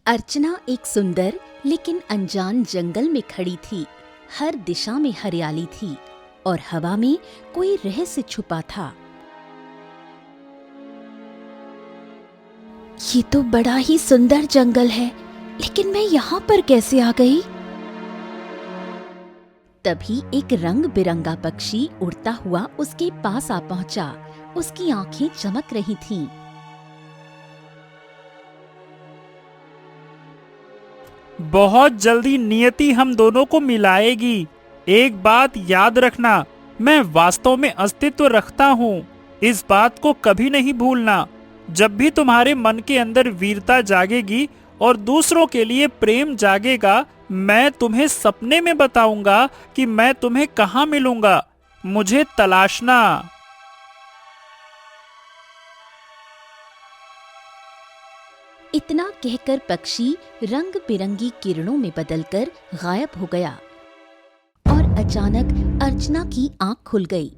अर्चना एक सुंदर लेकिन अनजान जंगल में खड़ी थी। हर दिशा में हरियाली थी और हवा में कोई रहस्य छुपा था। ये तो बड़ा ही सुंदर जंगल है, लेकिन मैं यहाँ पर कैसे आ गई? तभी एक रंग बिरंगा पक्षी उड़ता हुआ उसके पास आ पहुंचा। उसकी आंखें चमक रही थीं। बहुत जल्दी नियति हम दोनों को मिलाएगी। एक बात याद रखना, मैं वास्तव में अस्तित्व रखता हूँ। इस बात को कभी नहीं भूलना। जब भी तुम्हारे मन के अंदर वीरता जागेगी और दूसरों के लिए प्रेम जागेगा, मैं तुम्हें सपने में बताऊंगा कि मैं तुम्हें कहाँ मिलूंगा। मुझे तलाशना। इतना कहकर पक्षी रंग बिरंगी किरणों में बदलकर गायब हो गया और अचानक अर्चना की आंख खुल गई।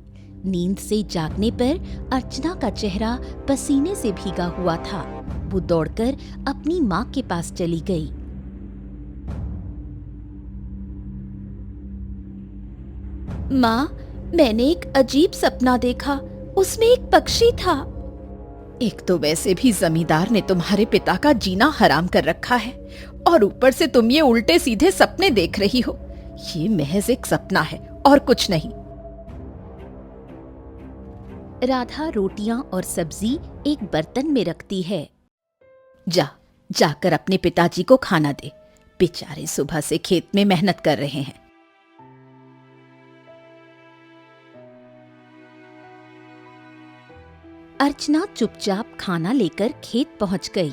नींद से जागने पर अर्चना का चेहरा पसीने से भीगा हुआ था। वो दौड़कर अपनी माँ के पास चली गई। माँ, मैंने एक अजीब सपना देखा। उसमें एक पक्षी था। एक तो वैसे भी जमींदार ने तुम्हारे पिता का जीना हराम कर रखा है और ऊपर से तुम ये उल्टे सीधे सपने देख रही हो। ये महज एक सपना है और कुछ नहीं। राधा रोटियां और सब्जी एक बर्तन में रखती है। जाकर अपने पिताजी को खाना दे। बेचारे सुबह से खेत में मेहनत कर रहे हैं। अर्चना चुपचाप खाना लेकर खेत पहुंच गई।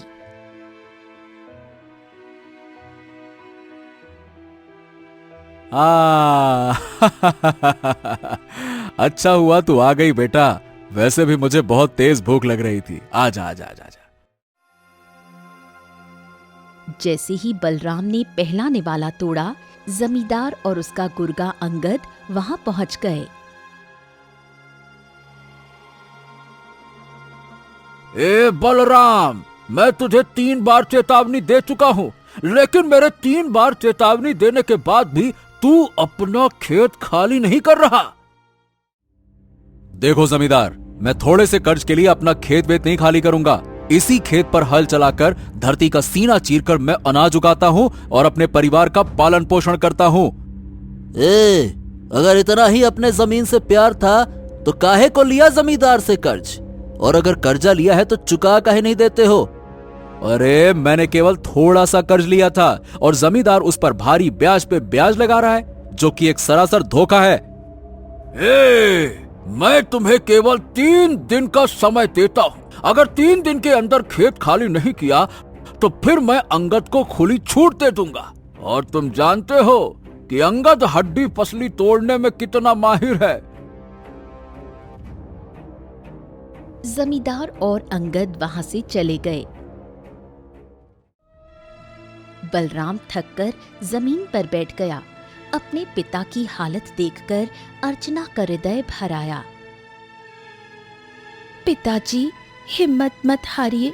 अच्छा हुआ तू आ गई बेटा। वैसे भी मुझे बहुत तेज भूख लग रही थी। आजा आजा आजा आजा। जैसे ही बलराम ने पहला निवाला तोड़ा, जमींदार और उसका गुर्गा अंगद वहां पहुंच गए। ए बलराम, मैं तुझे 3 बार चेतावनी दे चुका हूँ, लेकिन मेरे 3 बार चेतावनी देने के बाद भी तू अपना खेत खाली नहीं कर रहा। देखो जमींदार, मैं थोड़े से कर्ज के लिए अपना खेत वेत नहीं खाली करूंगा। इसी खेत पर हल चलाकर धरती का सीना चीरकर मैं अनाज उगाता हूँ और अपने परिवार का पालन पोषण करता हूँ। अगर इतना ही अपने जमीन से प्यार था तो काहे को लिया जमींदार से कर्ज? और अगर कर्जा लिया है तो चुका काहे नहीं देते हो? अरे मैंने केवल थोड़ा सा कर्ज लिया था और जमींदार उस पर भारी ब्याज पे ब्याज लगा रहा है, जो कि एक सरासर धोखा है। मैं तुम्हें केवल 3 दिन का समय देता हूँ। अगर 3 दिन के अंदर खेत खाली नहीं किया तो फिर मैं अंगद को खुली छूट दे दूंगा। और तुम जानते हो कि अंगद हड्डी पसली तोड़ने में कितना माहिर है। जमींदार और अंगद वहां से चले गए। बलराम थककर जमीन पर बैठ गया। अपने पिता की हालत देखकर अर्चना का हृदय भर आया। पिताजी, हिम्मत मत हारिए।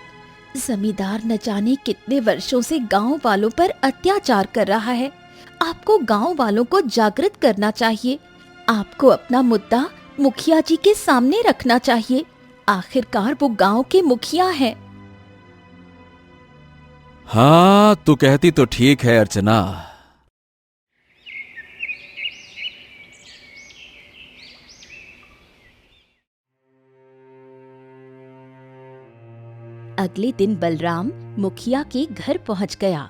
जमींदार न जाने कितने वर्षों से गांव वालों पर अत्याचार कर रहा है। आपको गांव वालों को जागृत करना चाहिए। आपको अपना मुद्दा मुखिया जी के सामने रखना चाहिए। आखिरकार वो गांव के मुखिया हैं। हाँ, तू कहती तो ठीक है अर्चना। अगले दिन बलराम मुखिया के घर पहुंच गया।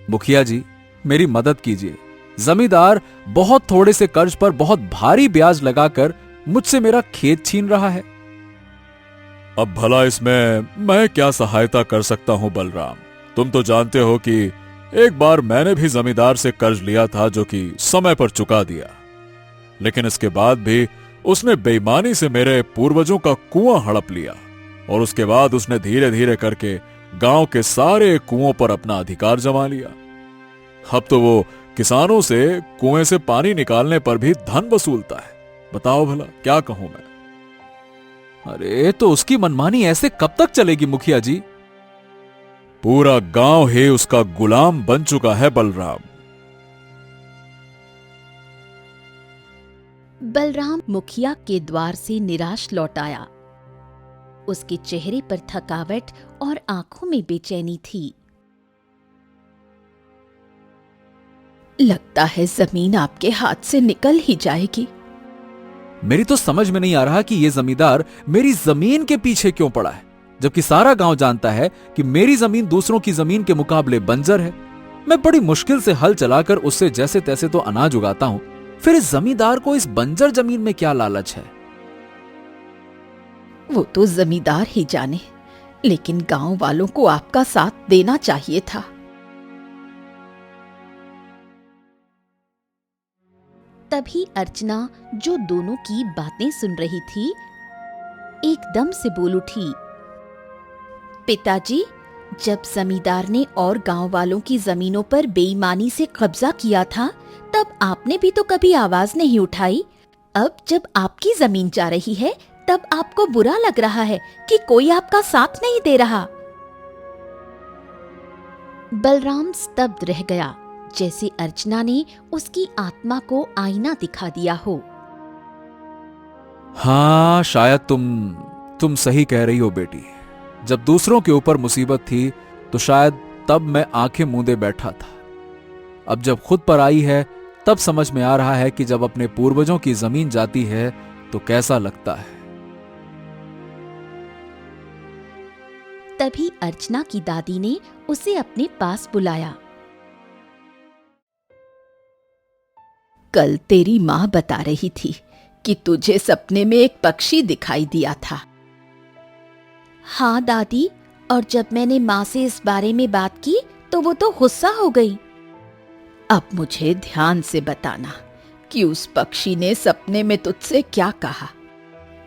मुखिया जी, मेरी मदद कीजिए। जमींदार बहुत थोड़े से कर्ज पर बहुत भारी ब्याज लगाकर मुझसे मेरा खेत छीन रहा है। अब भला इसमें मैं क्या सहायता कर सकता हूं बलराम? तुम तो जानते हो कि एक बार मैंने भी जमींदार से कर्ज लिया था, जो कि समय पर चुका दिया। लेकिन इसके बाद भी उसने बेईमानी से मेरे पूर्वजों का कुआं हड़प लिया और उसके बाद उसने धीरे धीरे करके गांव के सारे कुओं पर अपना अधिकार जमा लिया। अब तो वो किसानों से कुएं से पानी निकालने पर भी धन वसूलता है। बताओ भला क्या कहूं मैं? अरे तो उसकी मनमानी ऐसे कब तक चलेगी मुखिया जी? पूरा गांव ही उसका गुलाम बन चुका है बलराम। बलराम मुखिया के द्वार से निराश लौट आया। उसके चेहरे पर थकावट और आंखों में बेचैनी थी। लगता है जमीन आपके हाथ से निकल ही जाएगी। मेरी तो समझ में नहीं आ रहा कि ये जमींदार मेरी जमीन के पीछे क्यों पड़ा है, जबकि सारा गांव जानता है कि मेरी जमीन दूसरों की जमीन के मुकाबले बंजर है। मैं बड़ी मुश्किल से हल चलाकर उससे जैसे तैसे तो अनाज उगाता हूं, फिर इस जमींदार को इस बंजर जमीन में क्या लालच है? वो तो जमींदार ही जाने, लेकिन गांव वालों को आपका साथ देना चाहिए था। तभी अर्चना, जो दोनों की बातें सुन रही थी, एकदम से बोल उठी। पिताजी, जब जमींदार ने और गांव वालों की जमीनों पर बेईमानी से कब्जा किया था, तब आपने भी तो कभी आवाज नहीं उठाई। अब जब आपकी जमीन जा रही है, तब आपको बुरा लग रहा है कि कोई आपका साथ नहीं दे रहा। बलराम स्तब्ध रह गया, जैसे अर्चना ने उसकी आत्मा को आईना दिखा दिया हो। हाँ, शायद तुम सही कह रही हो बेटी। जब दूसरों के ऊपर मुसीबत थी तो शायद तब मैं आंखें मूंदे बैठा था। अब जब खुद पर आई है तब समझ में आ रहा है कि जब अपने पूर्वजों की जमीन जाती है तो कैसा लगता है। तभी अर्चना की दादी ने उसे अपने पास बुलाया। कल तेरी माँ बता रही थी कि तुझे सपने में एक पक्षी दिखाई दिया था। हाँ दादी, और जब मैंने माँ से इस बारे में बात की तो वो तो गुस्सा हो गई। अब मुझे ध्यान से बताना कि उस पक्षी ने सपने में तुझसे क्या कहा।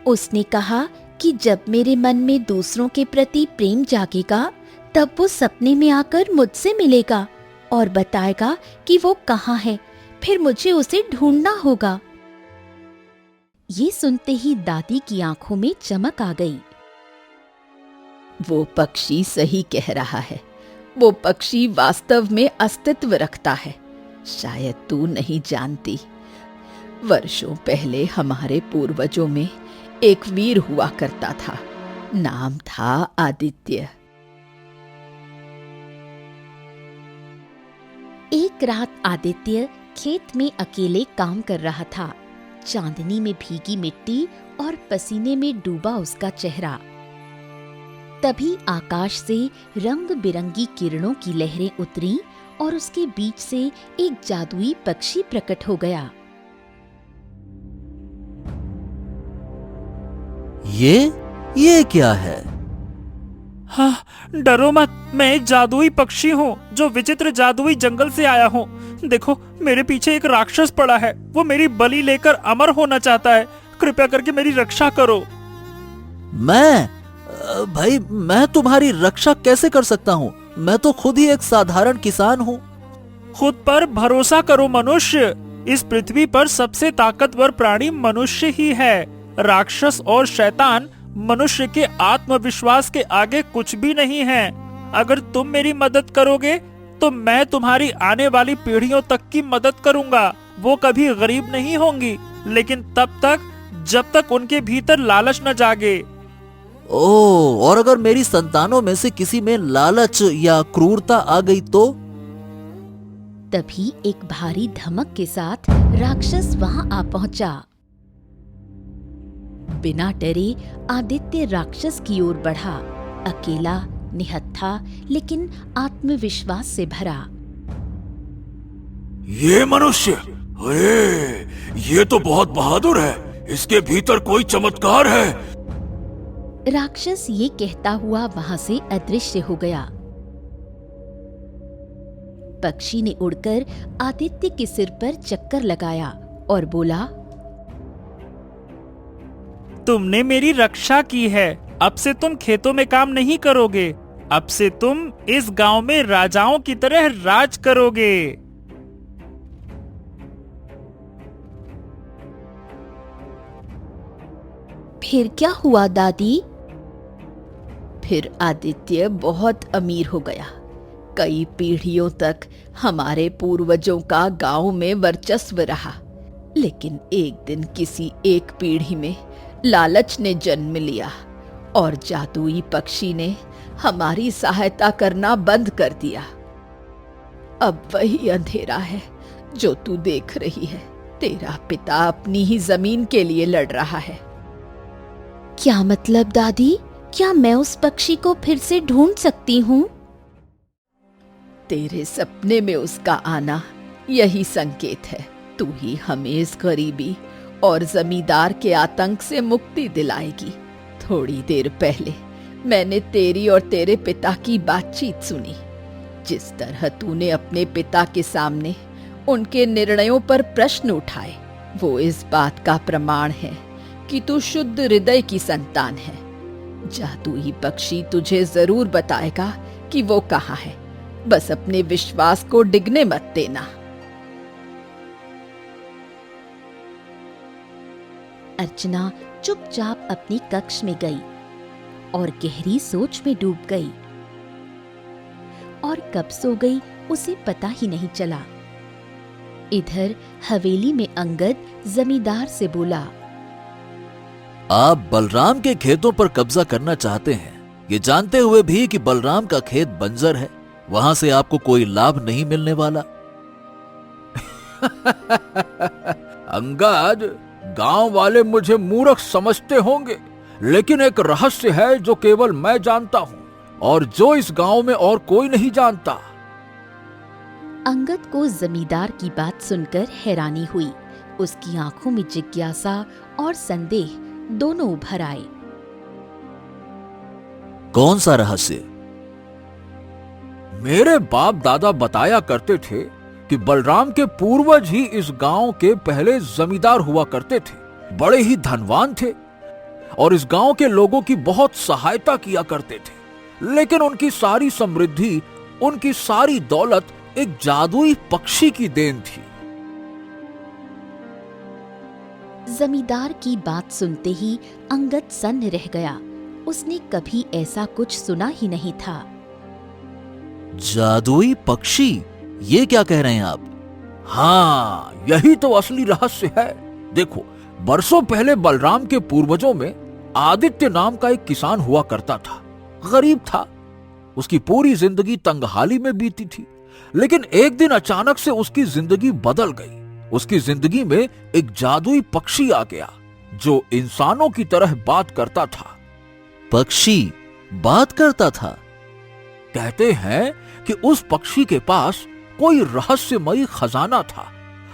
उसने कहा कि जब मेरे मन में दूसरों के प्रति प्रेम जागेगा, तब वो सपने में आकर मुझसे मिलेगा और बताएगा कि वो कहाँ है, फिर मुझे उसे ढूंढना होगा। ये सुनते ही दादी की आंखों में चमक आ गई। वो पक्षी सही कह रहा है। वो पक्षी वास्तव में अस्तित्व रखता है। शायद तू नहीं जानती, वर्षों पहले हमारे पूर्वजों में एक वीर हुआ करता था। नाम था आदित्य। एक रात आदित्य खेत में अकेले काम कर रहा था। चांदनी में भीगी मिट्टी और पसीने में डूबा उसका चेहरा। तभी आकाश से रंग बिरंगी किरणों की लहरें उतरी और उसके बीच से एक जादुई पक्षी प्रकट हो गया। ये क्या है? हाँ, डरो मत, मैं एक जादुई पक्षी हूँ जो विचित्र जादुई जंगल से आया हूँ। देखो, मेरे पीछे एक राक्षस पड़ा है। वो मेरी बलि लेकर अमर होना चाहता है। कृपया करके मेरी रक्षा करो। भाई, मैं तुम्हारी रक्षा कैसे कर सकता हूँ? मैं तो खुद ही एक साधारण किसान हूँ। खुद पर भरोसा करो मनुष्य। इस पृथ्वी पर सबसे ताकतवर प्राणी मनुष्य ही है। राक्षस और शैतान मनुष्य के आत्मविश्वास के आगे कुछ भी नहीं है। अगर तुम मेरी मदद करोगे तो मैं तुम्हारी आने वाली पीढ़ियों तक की मदद करूंगा। वो कभी गरीब नहीं होंगी, लेकिन तब तक जब तक उनके भीतर लालच न जागे। ओह, और अगर मेरी संतानों में से किसी में लालच या क्रूरता आ गई तो? तभी एक भारी धमक के साथ राक्षस वहां आ पहुंचा। बिना डरे आदित्य राक्षस की ओर बढ़ा, अकेला, निहत्था, लेकिन आत्मविश्वास से भरा। ये मनुष्य, अरे ये तो बहुत बहादुर है। इसके भीतर कोई चमत्कार है। राक्षस ये कहता हुआ वहां से अदृश्य हो गया। पक्षी ने उड़कर आदित्य के सिर पर चक्कर लगाया और बोला, तुमने मेरी रक्षा की है। अब से तुम खेतों में काम नहीं करोगे। अब से तुम इस गांव में राजाओं की तरह राज करोगे। फिर क्या हुआ दादी? फिर आदित्य बहुत अमीर हो गया। कई पीढ़ियों तक हमारे पूर्वजों का गांव में वर्चस्व रहा, लेकिन एक दिन किसी एक पीढ़ी में लालच ने जन्म लिया और जादुई पक्षी ने हमारी सहायता करना बंद कर दिया। अब वही अंधेरा है जो तू देख रही है। तेरा पिता अपनी ही जमीन के लिए लड़ रहा है। क्या मतलब दादी? क्या मैं उस पक्षी को फिर से ढूंढ सकती हूँ? तेरे सपने में उसका आना यही संकेत है। तू ही हमें इस गरीबी और जमींदार के आतंक से मुक्ति दिलाएगी। थोड़ी देर पहले मैंने तेरी और तेरे पिता की बातचीत सुनी। जिस तरह तूने अपने पिता के सामने उनके निर्णयों पर प्रश्न उठाए, वो इस बात का प्रमाण है कि तू शुद्ध हृदय की संतान है। जादुई पक्षी तुझे जरूर बताएगा कि वो कहाँ है। बस अपने विश्वास को डिगने मत देना। अर्चना चुपचाप अपनी कक्ष में गई और गहरी सोच में डूब गई, और कब सो गई उसे पता ही नहीं चला। इधर हवेली में अंगद जमींदार से बोला, आप बलराम के खेतों पर कब्जा करना चाहते हैं, ये जानते हुए भी कि बलराम का खेत बंजर है, वहां से आपको कोई लाभ नहीं मिलने वाला। अंगद, गांव वाले मुझे मूर्ख समझते होंगे, लेकिन एक रहस्य है जो केवल मैं जानता हूं और जो इस गांव में और कोई नहीं जानता। अंगद को जमींदार की बात सुनकर हैरानी हुई। उसकी आंखों में जिज्ञासा और संदेह दोनों उभर आए। कौन सा रहस्य? मेरे बाप दादा बताया करते थे कि बलराम के पूर्वज ही इस गांव के पहले जमींदार हुआ करते थे। बड़े ही धनवान थे और इस गांव के लोगों की बहुत सहायता किया करते थे, लेकिन उनकी सारी समृद्धि, उनकी सारी दौलत एक जादुई पक्षी की देन थी। जमींदार की बात सुनते ही अंगद सन्न रह गया। उसने कभी ऐसा कुछ सुना ही नहीं था। जादुई पक्षी? ये क्या कह रहे हैं आप? हाँ, यही तो असली रहस्य है। देखो, बरसों पहले बलराम के पूर्वजों में आदित्य नाम का एक किसान हुआ करता था। गरीब था, उसकी पूरी जिंदगी तंगहाली में बीती थी, लेकिन एक दिन अचानक से उसकी जिंदगी बदल गई। उसकी जिंदगी में एक जादुई पक्षी आ गया जो इंसानों की तरह बात करता था। पक्षी बात करता था? कहते हैं कि उस पक्षी के पास कोई रहस्यमयी खजाना था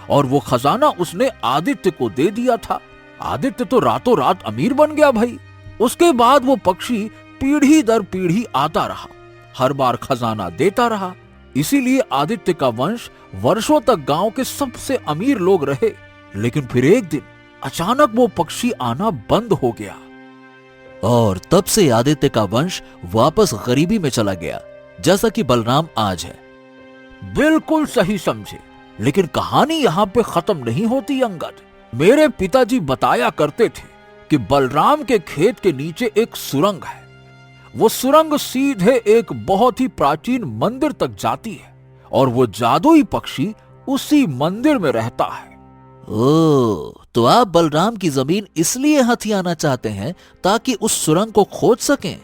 और वो खजाना उसने आदित्य को दे दिया था। आदित्य तो रातों रात अमीर बन गया भाई। उसके बाद वो पक्षी पीढ़ी दर पीढ़ी आता रहा, हर बार खजाना देता रहा। इसीलिए आदित्य का वंश वर्षों तक गांव के सबसे अमीर लोग रहे। लेकिन फिर एक दिन अचानक वो पक्षी आना बंद हो गया और तब से आदित्य का वंश वापस गरीबी में चला गया, जैसा कि बलराम आज है। बिल्कुल सही समझे, लेकिन कहानी यहाँ पे खत्म नहीं होती अंगद। मेरे पिताजी बताया करते थे कि बलराम के खेत के नीचे एक सुरंग है। वो सुरंग सीधे एक बहुत ही प्राचीन मंदिर तक जाती है और वो जादुई पक्षी उसी मंदिर में रहता है। ओह, तो आप बलराम की जमीन इसलिए हथियाना चाहते हैं ताकि उस सुरंग को खोज सकें?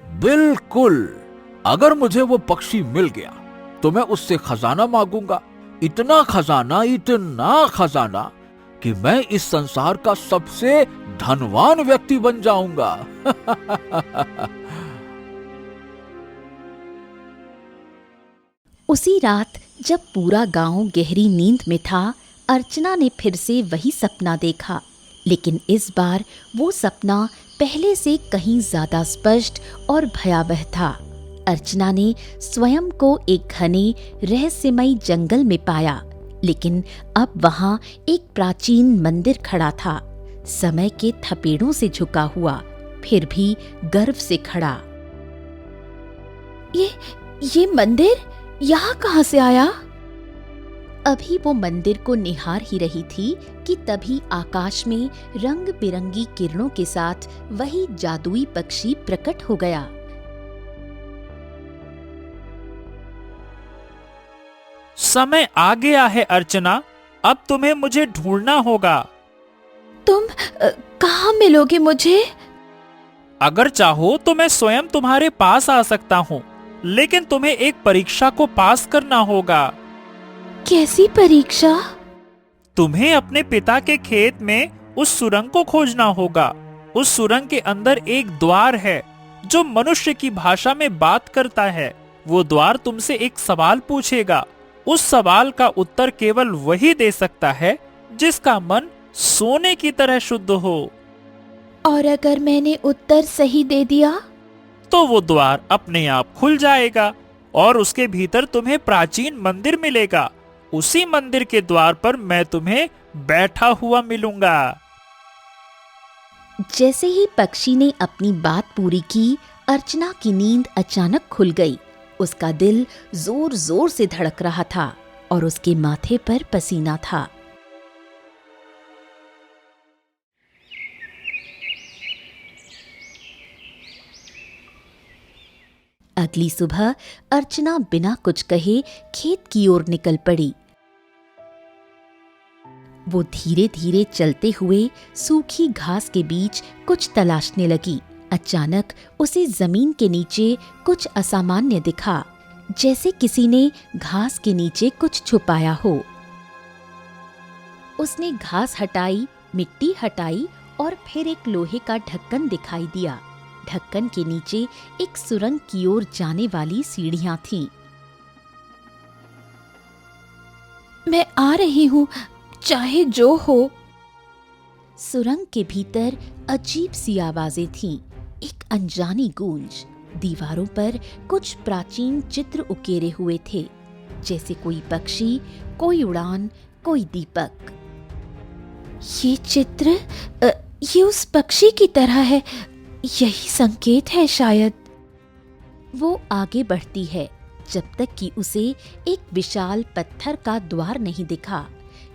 बिल्कुल। अगर मुझे वो पक्षी मिल गया तो मैं उससे खजाना मांगूंगा। इतना खजाना कि मैं इस संसार का सबसे धनवान व्यक्ति बन जाऊंगा। उसी रात जब पूरा गांव गहरी नींद में था, अर्चना ने फिर से वही सपना देखा, लेकिन इस बार वो सपना पहले से कहीं ज्यादा स्पष्ट और भयावह था। अर्चना ने स्वयं को एक घने रहस्यमयी जंगल में पाया, लेकिन अब वहां एक प्राचीन मंदिर खड़ा था, समय के थपेड़ों से झुका हुआ, फिर भी गर्व से खड़ा। ये मंदिर यहाँ कहाँ से आया? अभी वो मंदिर को निहार ही रही थी कि तभी आकाश में रंग बिरंगी किरणों के साथ वही जादुई पक्षी प्रकट हो गया समय आ गया है अर्चना, अब तुम्हें मुझे ढूंढना होगा। तुम कहाँ मिलोगे मुझे? अगर चाहो तो मैं स्वयं तुम्हारे पास आ सकता हूँ, लेकिन तुम्हें एक परीक्षा को पास करना होगा। कैसी परीक्षा? तुम्हें अपने पिता के खेत में उस सुरंग को खोजना होगा। उस सुरंग के अंदर एक द्वार है जो मनुष्य की भाषा में बात करता है। वो द्वार तुमसे एक सवाल पूछेगा। उस सवाल का उत्तर केवल वही दे सकता है जिसका मन सोने की तरह शुद्ध हो। और अगर मैंने उत्तर सही दे दिया? तो वो द्वार अपने आप खुल जाएगा और उसके भीतर तुम्हें प्राचीन मंदिर मिलेगा। उसी मंदिर के द्वार पर मैं तुम्हें बैठा हुआ मिलूंगा। जैसे ही पक्षी ने अपनी बात पूरी की, अर्चना की नींद अचानक खुल गई। उसका दिल जोर जोर से धड़क रहा था और उसके माथे पर पसीना था। अगली सुबह अर्चना बिना कुछ कहे खेत की ओर निकल पड़ी। वो धीरे धीरे चलते हुए सूखी घास के बीच कुछ तलाशने लगी। अचानक उसे जमीन के नीचे कुछ असामान्य दिखा, जैसे किसी ने घास के नीचे कुछ छुपाया हो। उसने घास हटाई, मिट्टी हटाई और फिर एक लोहे का ढक्कन दिखाई दिया। ढक्कन के नीचे एक सुरंग की ओर जाने वाली सीढ़ियां थीं। मैं आ रही हूँ, चाहे जो हो। सुरंग के भीतर अजीब सी आवाजें थीं, एक अनजानी गूंज। दीवारों पर कुछ प्राचीन चित्र उकेरे हुए थे, जैसे कोई पक्षी, कोई उड़ान, कोई दीपक। ये चित्र ये उस पक्षी की तरह है। यही संकेत है शायद। वो आगे बढ़ती है जब तक कि उसे एक विशाल पत्थर का द्वार नहीं दिखा।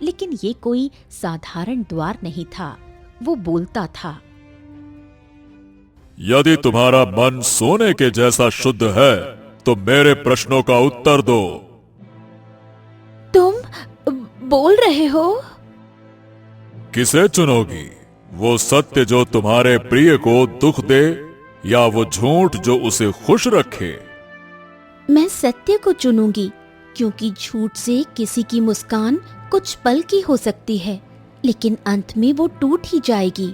लेकिन ये कोई साधारण द्वार नहीं था। वो बोलता था, यदि तुम्हारा मन सोने के जैसा शुद्ध है तो मेरे प्रश्नों का उत्तर दो। तुम बोल रहे हो? किसे चुनोगी, वो सत्य जो तुम्हारे प्रिय को दुख दे या वो झूठ जो उसे खुश रखे? मैं सत्य को चुनूंगी, क्योंकि झूठ से किसी की मुस्कान कुछ पल की हो सकती है, लेकिन अंत में वो टूट ही जाएगी।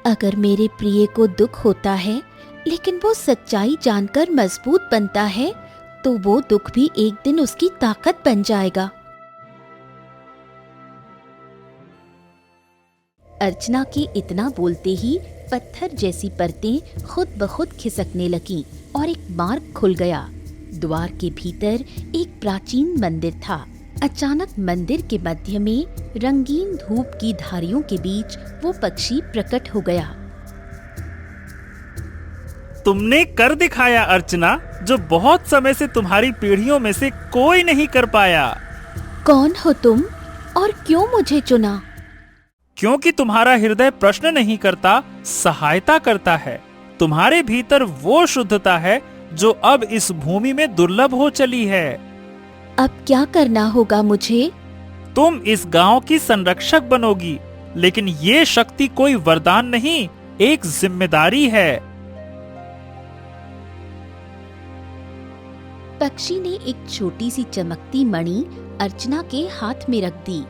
अगर मेरे प्रिय को दुख होता है लेकिन वो सच्चाई जानकर मजबूत बनता है, तो वो दुख भी एक दिन उसकी ताकत बन जाएगा। अर्चना के इतना बोलते ही पत्थर जैसी परतें खुद ब खुद खिसकने लगीं और एक मार्ग खुल गया। द्वार के भीतर एक प्राचीन मंदिर था। अचानक मंदिर के मध्य में रंगीन धूप की धारियों के बीच वो पक्षी प्रकट हो गया। तुमने कर दिखाया अर्चना, जो बहुत समय से तुम्हारी पीढ़ियों में से कोई नहीं कर पाया। कौन हो तुम और क्यों मुझे चुना? क्योंकि तुम्हारा हृदय प्रश्न नहीं करता, सहायता करता है। तुम्हारे भीतर वो शुद्धता है जो अब इस भूमि में दुर्लभ हो चली है। अब क्या करना होगा मुझे? तुम इस गांव की संरक्षक बनोगी, लेकिन ये शक्ति कोई वरदान नहीं, एक जिम्मेदारी है। पक्षी ने एक छोटी सी चमकती मणि अर्चना के हाथ में रख दी।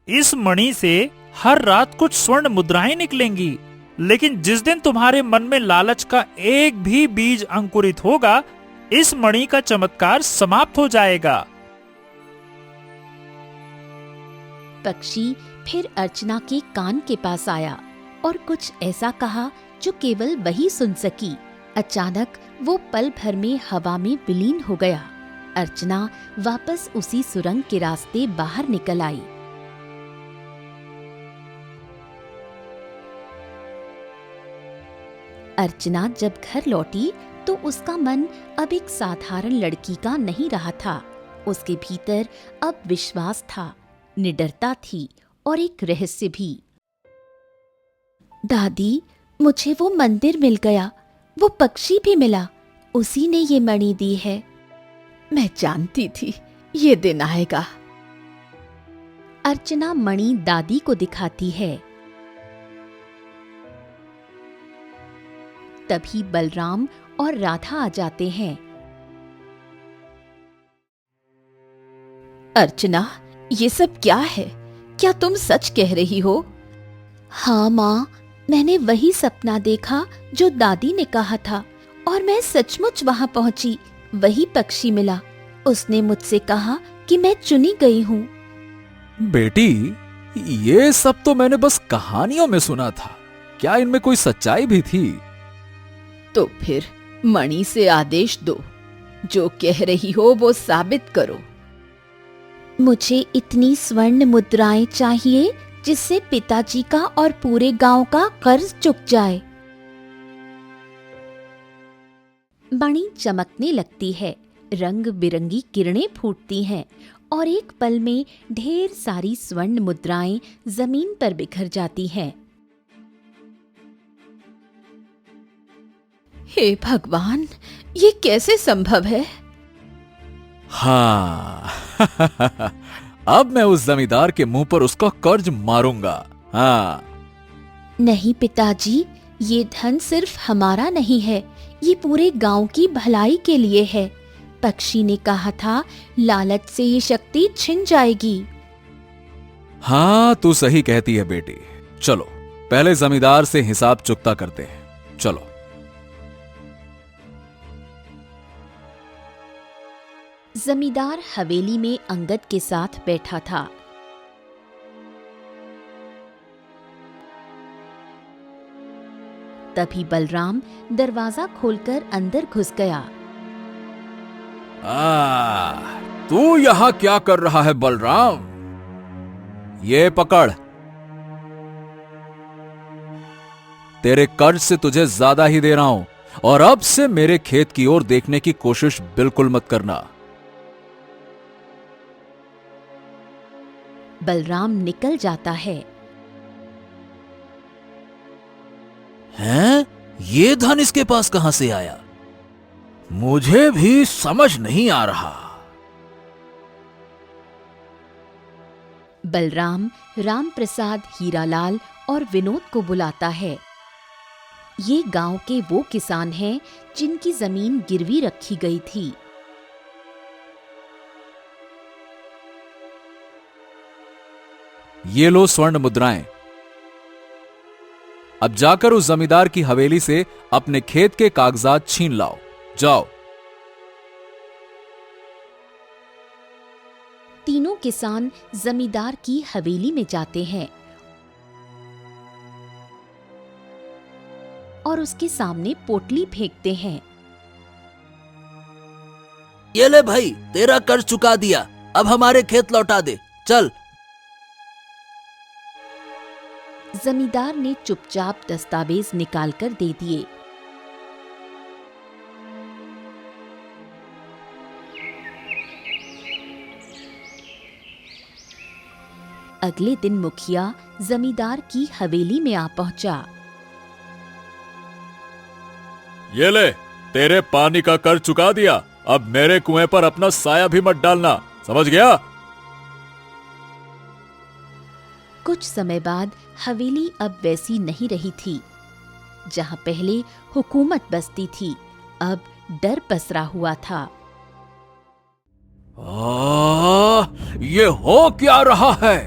इस मणि से हर रात कुछ स्वर्ण मुद्राएं निकलेंगी, लेकिन जिस दिन तुम्हारे मन में लालच का एक भी बीज अंकुरित होगा, इस मणि का चमत्कार समाप्त हो जाएगा। पक्षी फिर अर्चना के कान के पास आया और कुछ ऐसा कहा जो केवल वही सुन सकी। अचानक वो पल भर में हवा में विलीन हो गया। अर्चना वापस उसी सुरंग के रास्ते बाहर निकल आई। अर्चना जब घर लौटी तो उसका मन अब एक साधारण लड़की का नहीं रहा था। उसके भीतर अब विश्वास था, निडरता थी और एक रहस्य भी। दादी, मुझे वो मंदिर मिल गया, वो पक्षी भी मिला, उसी ने ये मणि दी है। मैं जानती थी ये दिन आएगा। अर्चना मणि दादी को दिखाती है। तभी बलराम और राधा आ जाते हैं। अर्चना, ये सब क्या है? क्या तुम सच कह रही हो? हाँ माँ, मैंने वही सपना देखा जो दादी ने कहा था और मैं सचमुच वहां पहुंची। वही पक्षी मिला। उसने मुझसे कहा कि मैं चुनी गई हूँ। बेटी, ये सब तो मैंने बस कहानियों में सुना था। क्या इनमें कोई सच्चाई भी थी? तो फिर मणि से आदेश दो, जो कह रही हो वो साबित करो। मुझे इतनी स्वर्ण मुद्राएं चाहिए जिससे पिताजी का और पूरे गांव का कर्ज चुक जाए। मणि चमकने लगती है, रंग बिरंगी किरणें फूटती हैं और एक पल में ढेर सारी स्वर्ण मुद्राएं जमीन पर बिखर जाती हैं। हे भगवान, ये कैसे संभव है? हाँ अब मैं उस जमींदार के मुंह पर उसका कर्ज मारूंगा। हाँ। नहीं पिताजी, ये धन सिर्फ हमारा नहीं है, ये पूरे गांव की भलाई के लिए है। पक्षी ने कहा था लालच से ये शक्ति छिन जाएगी। हाँ, तू सही कहती है बेटी। चलो पहले जमींदार से हिसाब चुकता करते हैं। चलो। जमींदार हवेली में अंगद के साथ बैठा था। तभी बलराम दरवाजा खोलकर अंदर घुस गया। तू यहां क्या कर रहा है बलराम? ये पकड़। तेरे कर्ज से तुझे ज्यादा ही दे रहा हूं और अब से मेरे खेत की ओर देखने की कोशिश बिल्कुल मत करना। बलराम निकल जाता है। हैं? ये धन इसके पास कहां से आया? मुझे भी समझ नहीं आ रहा। बलराम राम प्रसाद, हीरालाल और विनोद को बुलाता है। ये गांव के वो किसान हैं जिनकी जमीन गिरवी रखी गई थी। ये लो स्वर्ण मुद्राएं। अब जाकर उस जमींदार की हवेली से अपने खेत के कागजात छीन लाओ। जाओ। तीनों किसान जमींदार की हवेली में जाते हैं और उसके सामने पोटली फेंकते हैं। ये ले भाई, तेरा कर्ज चुका दिया, अब हमारे खेत लौटा दे, चल। जमींदार ने चुपचाप दस्तावेज निकालकर दे दिए। अगले दिन मुखिया जमींदार की हवेली में आ पहुंचा। ये ले, तेरे पानी का कर्ज चुका दिया, अब मेरे कुएं पर अपना साया भी मत डालना, समझ गया? कुछ समय बाद हवेली अब वैसी नहीं रही थी। जहां पहले हुकूमत बसती थी, अब डर पसरा हुआ था। ये हो क्या रहा है?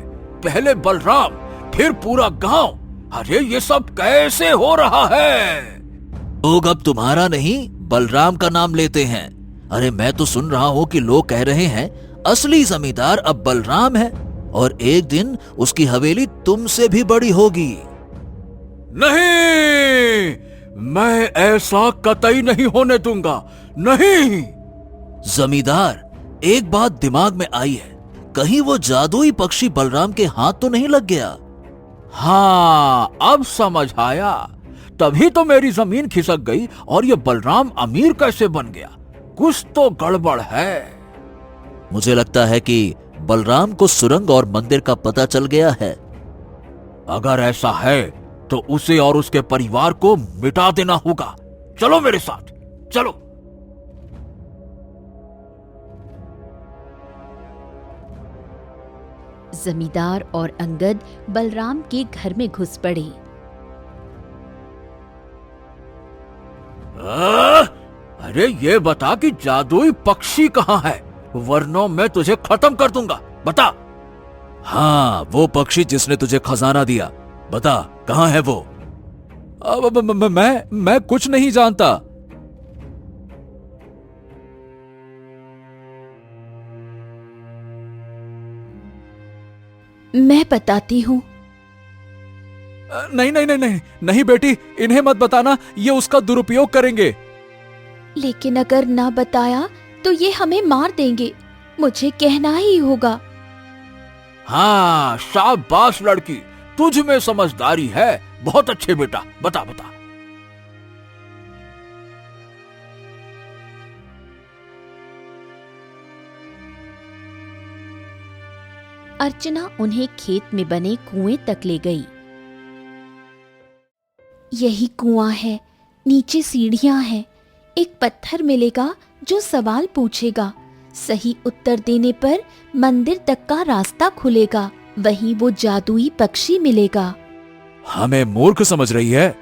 पहले बलराम, फिर पूरा गांव। अरे ये सब कैसे हो रहा है? लोग अब तुम्हारा नहीं बलराम का नाम लेते हैं। अरे मैं तो सुन रहा हूँ कि लोग कह रहे हैं असली जमींदार अब बलराम है और एक दिन उसकी हवेली तुमसे भी बड़ी होगी। नहीं, मैं ऐसा कतई नहीं होने दूंगा। नहीं। जमींदार, एक बात दिमाग में आई है, कहीं वो जादुई पक्षी बलराम के हाथ तो नहीं लग गया? हाँ, अब समझ आया। तभी तो मेरी जमीन खिसक गई और ये बलराम अमीर कैसे बन गया। कुछ तो गड़बड़ है। मुझे लगता है कि बलराम को सुरंग और मंदिर का पता चल गया है। अगर ऐसा है तो उसे और उसके परिवार को मिटा देना होगा। चलो मेरे साथ, चलो। जमींदार और अंगद बलराम के घर में घुस पड़े। अरे ये बता कि जादुई पक्षी कहाँ है, वरना मैं तुझे खत्म कर दूंगा। बता। हाँ, वो पक्षी जिसने तुझे खजाना दिया, बता कहाँ है वो? अब मैं कुछ नहीं जानता। मैं बताती हूँ। नहीं नहीं नहीं नहीं नहीं बेटी, इन्हें मत बताना, ये उसका दुरुपयोग करेंगे। लेकिन अगर ना बताया तो ये हमें मार देंगे, मुझे कहना ही होगा। हाँ, शाबाश लड़की, तुझ में समझदारी है। बहुत अच्छे बेटा, बता बता। अर्चना उन्हें खेत में बने कुएं तक ले गई। यही कुआं है, नीचे सीढ़ियां हैं। एक पत्थर मिलेगा जो सवाल पूछेगा। सही उत्तर देने पर मंदिर तक का रास्ता खुलेगा। वहीं वो जादुई पक्षी मिलेगा। हमें मूर्ख समझ रही है?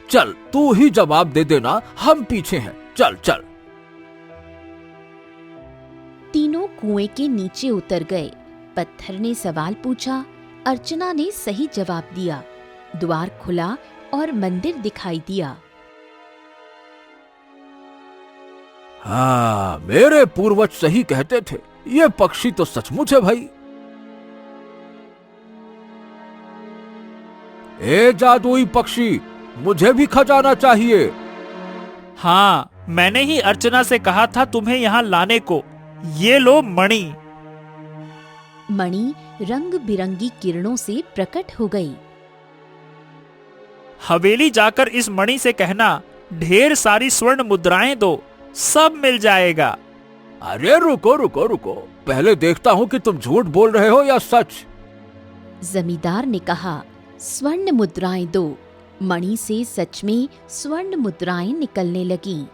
चल तू ही जवाब दे देना, हम पीछे हैं। चल चल। तीनों कुएं के नीचे उतर गए। पत्थर ने सवाल पूछा, अर्चना ने सही जवाब दिया। द्वार खुला और मंदिर दिखाई दिया। हाँ, मेरे पूर्वज सही कहते थे, ये पक्षी तो सचमुच है भाई। ए जादुई पक्षी, मुझे भी खजाना चाहिए। हाँ, मैंने ही अर्चना से कहा था तुम्हें यहाँ लाने को। ये लो मणि। मणि रंग बिरंगी किरणों से प्रकट हो गई। हवेली जाकर इस मणि से कहना, ढेर सारी स्वर्ण मुद्राएं दो, सब मिल जाएगा। अरे रुको रुको रुको, पहले देखता हूँ कि तुम झूठ बोल रहे हो या सच। जमींदार ने कहा, स्वर्ण मुद्राएं दो। मणि से सच में स्वर्ण मुद्राएं निकलने लगीं।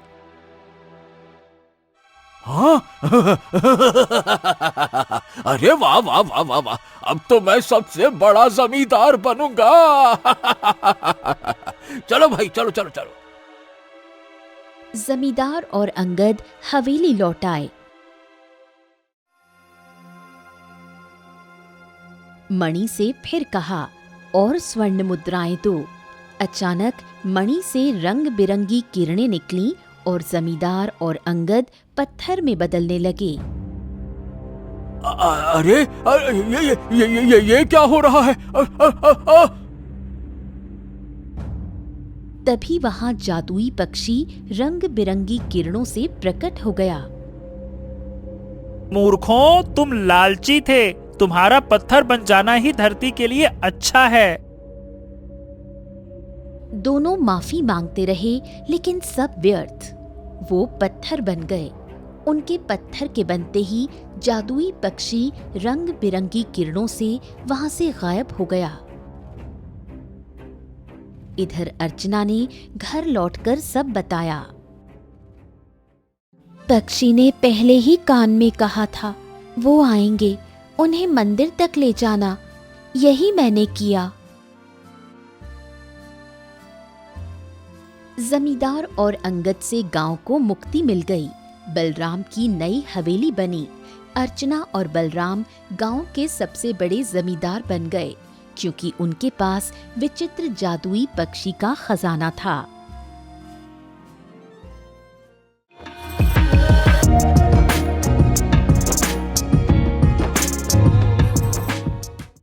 हाँ? अरे वाह वाह वाह वाह वाह, अब तो मैं सबसे बड़ा जमींदार बनूंगा। चलो भाई, चलो चलो चलो। जमींदार और अंगद हवेली लौट आए। मणि से फिर कहा, और स्वर्ण मुद्राएं दो। अचानक मणि से रंग बिरंगी किरणें निकलीं और जमींदार और अंगद पत्थर में बदलने लगे। अरे ये क्या हो रहा है? तभी वहां जादुई पक्षी रंग बिरंगी किरणों से प्रकट हो गया। मूर्खों, तुम लालची थे। तुम्हारा पत्थर बन जाना ही धरती के लिए अच्छा है। दोनों माफी मांगते रहे, लेकिन सब व्यर्थ। वो पत्थर बन गए। उनके पत्थर के बनते ही जादुई पक्षी रंग बिरंगी किरणों से वहां से गायब हो गया। इधर अर्चना ने घर लौटकर सब बताया। पक्षी ने पहले ही कान में कहा था, वो आएंगे, उन्हें मंदिर तक ले जाना। यही मैंने किया। जमींदार और अंगद से गांव को मुक्ति मिल गई। बलराम की नई हवेली बनी। अर्चना और बलराम गांव के सबसे बड़े जमींदार बन गए, क्योंकि उनके पास विचित्र जादुई पक्षी का खजाना था।